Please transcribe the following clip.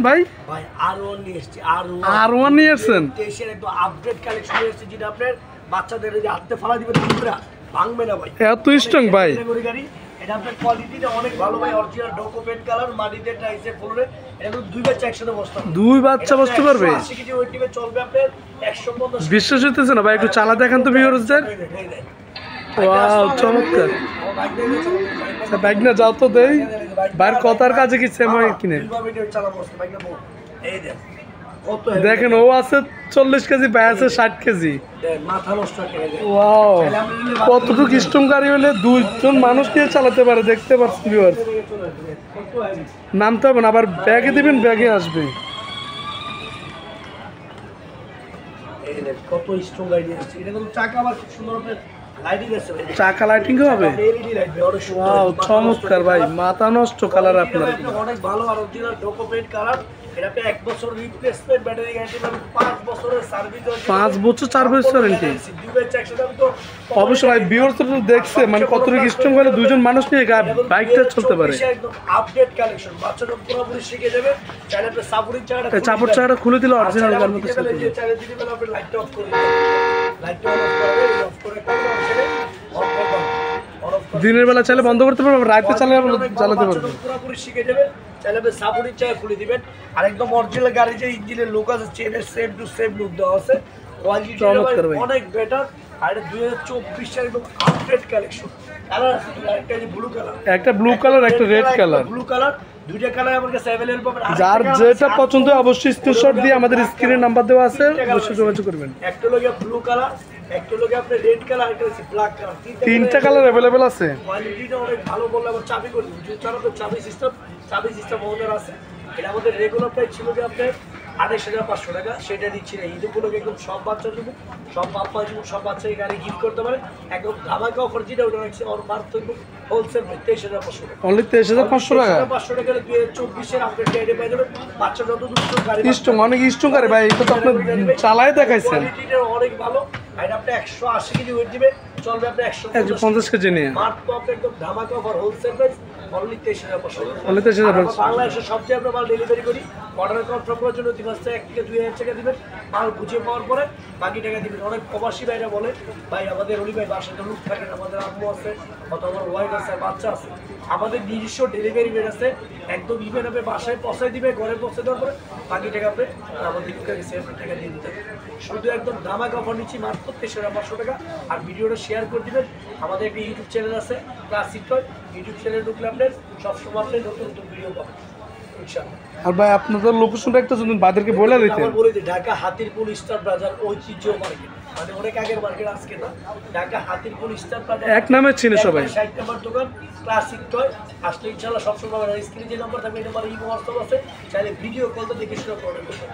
ভাই ভাই আর1 নিয়ে এসেছি আর1 নিয়ে এসেছেন দেশের একদম আপডেট কালেকশন নিয়ে এসেছি যেটা আপনার বাচ্চাদের যে হাতে ফালা দিবেন পুরো ভাঙবে না ভাই এত স্ট্রং ভাই গাড়ি এটা আপনার কোয়ালিটিটা অনেক ভালো ভাই অরিজিনাল ডকুমেন্ট কালার মাটিতে টাইসে ফুলরে এটা তো দুই বাচ্চা একসাথে বসতে পারবে দুই বাচ্চা বসতে পারবে 80 কেজি ওয়েট নিবে চলবে আপনার 150 বিশ্বাস হইতেছে না ভাই একটু চালা দেখান তো ভিউয়ারদের ওয়াও চমৎকার বাইক না যাও তো দেই বাইর কথার কাজে কি সেম হয় কিনে দেখেন ও আছে 40 কেজি ভাই আছে 60 কেজি মাথা নষ্ট ওয়াও কতটুকু স্ট্রং গাড়ি হলে দুইজন মানুষ নিয়ে চালাতে পারে দেখতে পাচ্ছেন ভিউয়ার নামতে হবে না আবার ব্যাগে দিবেন ব্যাগে আসবে কত স্ট্রং গাড়ি আছে এটা কিন্তু চাকা আবার খুব সুন্দর লাইটিং আছে ভাই চাকা লাইটিং হবে এলইডি লাইট ভাই অনেক সুন্দর ওয়াও চমৎকার ভাই মাথা নষ্ট কালার আপনার অনেক ভালো আর অরিজিনাল ডকুমেন্ট কালার এটা 1 বছর রিপ্লেসমেন্ট ব্যাটারি গ্যারান্টি পাবেন 5 বছরের সার্ভিস 5 বছর 4 বছর ওয়ারেন্টি অবশ্যই ভাই ভিউয়ার্স তো দেখছে মানে কতটুকু স্ট্রং হলে দুইজন মানুষ নিয়ে বাইকটা চলতে পারে একদম আপডেট কালেকশন বাচ্চারা পুরোপুরি শিখে যাবে চ্যানেলে সাপোর্টিং চাকাটা খুলে দিলে অরিজিনাল গাড়ির মতো চলবে চ্যানেল দিতে গেলে আপনি লাইটটা অফ করে দিবেন লাইটটা অফ করে দিনের বেলা চাইলে বন্ধ করতে পারবে রাতে চালাতে পারবে পুরোপুরি শিখে যাবে চাইলে সাপোর্টিং চাকা খুলে দিবেন আর একদম অরিজিনাল গাড়ি যে ইঞ্জিনের লুক আছে চেনের সেম টু সেম লুক দেওয়া আছে কোয়ালিটি অনেক বেটার আর 2024 এর একদম আপডেট কালেকশন কালার আছে একটা যে ব্লু কালার একটা ব্লু কালার একটা রেড কালার ব্লু কালার দুইটা কালার আমার কাছে अवेलेबल পাবেন যার যেটা পছন্দ অবশ্যই স্ক্রিনশট দিয়ে আমাদের স্ক্রিনে নাম্বার দেওয়া আছে অবশ্যই যোগাযোগ করবেন একটা লগে ব্লু কালার একটা লগে আপনি রেড কালার একটা আছে ব্ল্যাক কালার তিনটা কালার अवेलेबल আছে কোয়ালিটিটা অনেক ভালো বললে আবার চাবি করে দিবেন যদি চাবি সিস্টেম ওদের আছে এটা আমাদের রেগুলার প্রাইস ছিল যে আপনার 28,500 টাকা সেটা দিচ্ছি না ঈদ উপলক্ষে একদম সব বাচ্চা দেবো সব বাপ্পা দেবো সব বাচ্চাকে গাড়ি গিফট করতে পারে একদম ধামাকা অফার যেটা ওটা রাখছে ওর মাত্র হোলসেল 23,500 টাকা অনলি 23,500 টাকা 500 টাকা 2024 এর আপডেট গাড়ি পেয়ে যাবেন বাচ্চা যত দ্রুত গাড়ি স্ট্রং অনেক স্ট্রং গাড়ি ভাই এটা তো আপনি চালায় দেখাইছেন কোয়ালিটিটা অনেক ভালো আর আপনি 180 কেজি ওয়েট দিবে চলবে আপনি 150 কেজি নিয়ে মাত্র আপনি একদম ধামাকা offer wholesale price only 23,500 only 23,500 বাংলাদেশের সবচেয়ে আমরা মাল ডেলিভারি করি অর্ডার কনফার্ম করার জন্য 1 থেকে 2,000 টাকা দিবেন মাল বুঝে পাওয়ার পরে বাকি টাকা দিবেন অনেক প্রবাসী ভাইরা বলে ভাই আমাদের অলি ভাই বাসাতে লোক থাকে আমাদের আম্মু আছে অথবা আমার ওয়াইফ আছে বাচ্চা আছে আমাদের নিজস্ব ডেলিভারি ম্যান আছে একদম ইভেন আপনি বাসায় পৌঁছায় দিবে ঘরে পৌঁছে দেওয়ার পরে বাকি টাকা আপনি আমাদের টাকা দিয়ে দিতে শুধু একদম ধামাকা অফার নিচ্ছি মাত্র 23,500 টাকা আর ভিডিওটা শেয়ার করে দিবেন আমাদের একটা ইউটিউব চ্যানেল আছে ক্লাসিক টয় ইউটিউব চ্যানেলে ঢুকলে আপনি সবসময় আপনি নতুন নতুন ভিডিও পাবেন আর ভাই আপনাদের লোকেশনটা একটা যদি বাদেরকে বলে দিতেন আমি বলে দিই ঢাকা হাতিরপুল স্টার বাজার ঐতিহ্য মার্কেট মানে অনেক আগের মার্কেট আজকে না ঢাকা হাতিরপুল স্টার বাজার এক নামে চিনে সবাই 60 নম্বর দোকান ক্লাসিক টয় আসলে ইনশাআল্লাহ সবসময় স্ক্রিনে যে নাম্বার থাকবে এই নাম্বার ইমো হোয়াটসঅ্যাপ আছে চাইলে ভিডিও কল তো দেখে শুনে অর্ডার করতে